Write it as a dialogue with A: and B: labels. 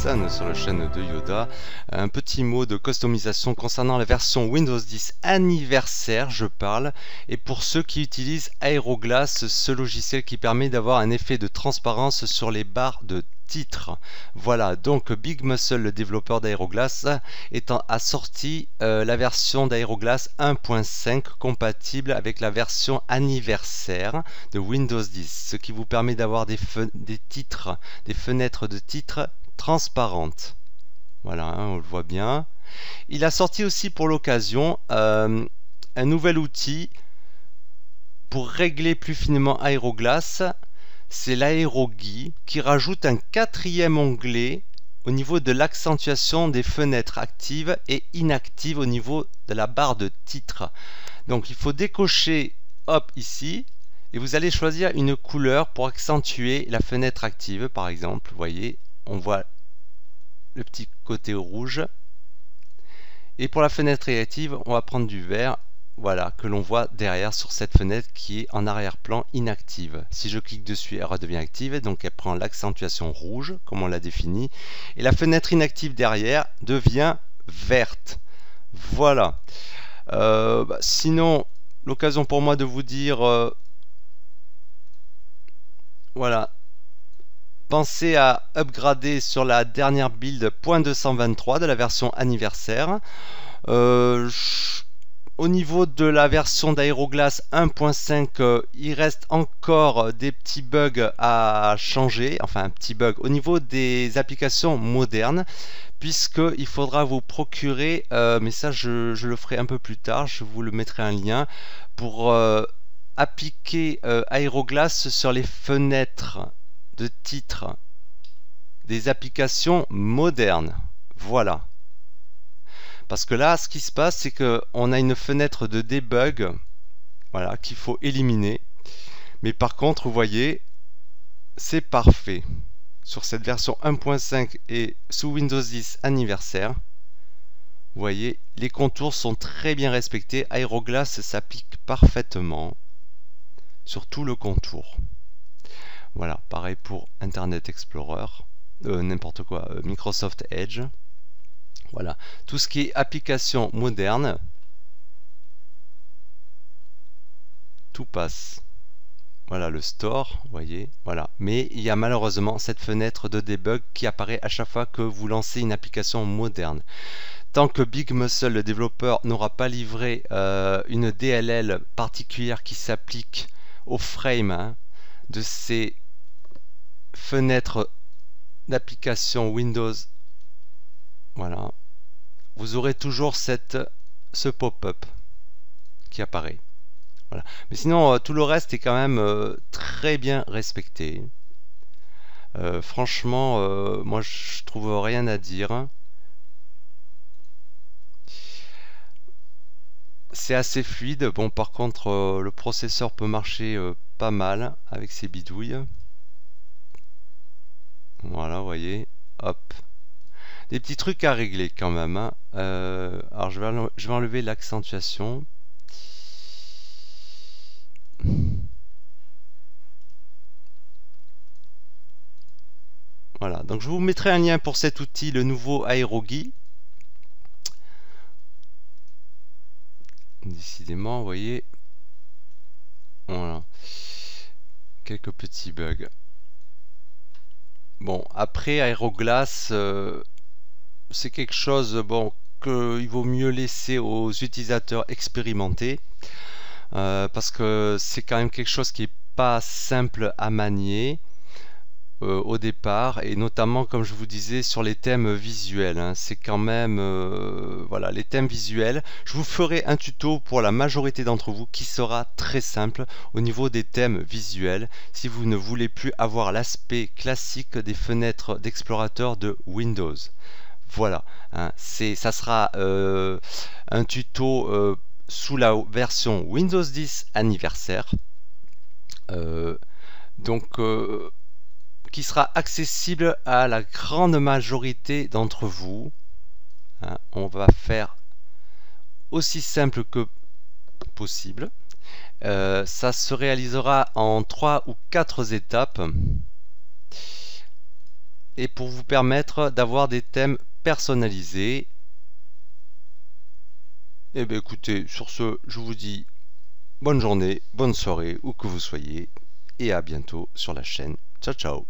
A: San sur la chaîne de Yoda. Un petit mot de customisation concernant la version Windows 10 anniversaire, je parle, et pour ceux qui utilisent Aeroglass, ce logiciel qui permet d'avoir un effet de transparence sur les barres de titre. Voilà, donc Big Muscle, le développeur d'Aeroglass, a sorti la version d'Aeroglass 1.5 compatible avec la version anniversaire de Windows 10, ce qui vous permet d'avoir des fenêtres de titre transparentes. Voilà, hein, on le voit bien. Il a sorti aussi pour l'occasion un nouvel outil pour régler plus finement Aeroglass. C'est l'AeroGui qui rajoute un quatrième onglet au niveau de l'accentuation des fenêtres actives et inactives au niveau de la barre de titre. Donc il faut décocher hop ici et vous allez choisir une couleur pour accentuer la fenêtre active. Par exemple, vous voyez, on voit le petit côté rouge. Et pour la fenêtre inactive, on va prendre du vert. Voilà, que l'on voit derrière sur cette fenêtre qui est en arrière-plan inactive. Si je clique dessus, elle redevient active, donc elle prend l'accentuation rouge, comme on l'a défini. Et la fenêtre inactive derrière devient verte. Voilà. Sinon, l'occasion pour moi de vous dire, voilà, pensez à upgrader sur la dernière build .223 de la version anniversaire. Au niveau de la version d'Aeroglass 1.5, il reste encore des petits bugs à changer, enfin un petit bug au niveau des applications modernes, puisqu'il faudra vous procurer, mais ça je le ferai un peu plus tard, je vous le mettrai un lien, pour appliquer Aeroglass sur les fenêtres de titre des applications modernes. Voilà. Parce que là, ce qui se passe, c'est qu'on a une fenêtre de debug, voilà, qu'il faut éliminer. Mais par contre, vous voyez, c'est parfait. Sur cette version 1.5 et sous Windows 10 anniversaire, vous voyez, les contours sont très bien respectés. Aeroglass s'applique parfaitement sur tout le contour. Voilà, pareil pour Internet Explorer, n'importe quoi, Microsoft Edge. Voilà, tout ce qui est application moderne, tout passe. Voilà le store, vous voyez, voilà. Mais il y a malheureusement cette fenêtre de debug qui apparaît à chaque fois que vous lancez une application moderne. Tant que Big Muscle, le développeur, n'aura pas livré une DLL particulière qui s'applique au frame, hein, de ces fenêtres d'application Windows, voilà, vous aurez toujours ce pop-up qui apparaît. Voilà. Mais sinon, tout le reste est quand même très bien respecté. Franchement, moi je trouve rien à dire. C'est assez fluide. Bon, par contre, le processeur peut marcher pas mal avec ses bidouilles. Voilà, vous voyez. Hop. Des petits trucs à régler quand même, hein. Alors je vais enlever l'accentuation. Voilà, donc je vous mettrai un lien pour cet outil, le nouveau AeroGui. Décidément, vous voyez, voilà, quelques petits bugs. Bon, après Aeroglass, c'est quelque chose, bon, qu'il vaut mieux laisser aux utilisateurs expérimenter, parce que c'est quand même quelque chose qui est pas simple à manier au départ, et notamment, comme je vous disais, sur les thèmes visuels, hein. C'est quand même, voilà, les thèmes visuels. Je vous ferai un tuto pour la majorité d'entre vous qui sera très simple au niveau des thèmes visuels, si vous ne voulez plus avoir l'aspect classique des fenêtres d'explorateur de Windows. Voilà, hein, ça sera un tuto sous la version Windows 10 anniversaire, qui sera accessible à la grande majorité d'entre vous, hein. On va faire aussi simple que possible. Ça se réalisera en 3 ou 4 étapes. et pour vous permettre d'avoir des thèmes personnalisés. Et bien écoutez, sur ce, je vous dis bonne journée, bonne soirée, où que vous soyez, et à bientôt sur la chaîne. Ciao ciao.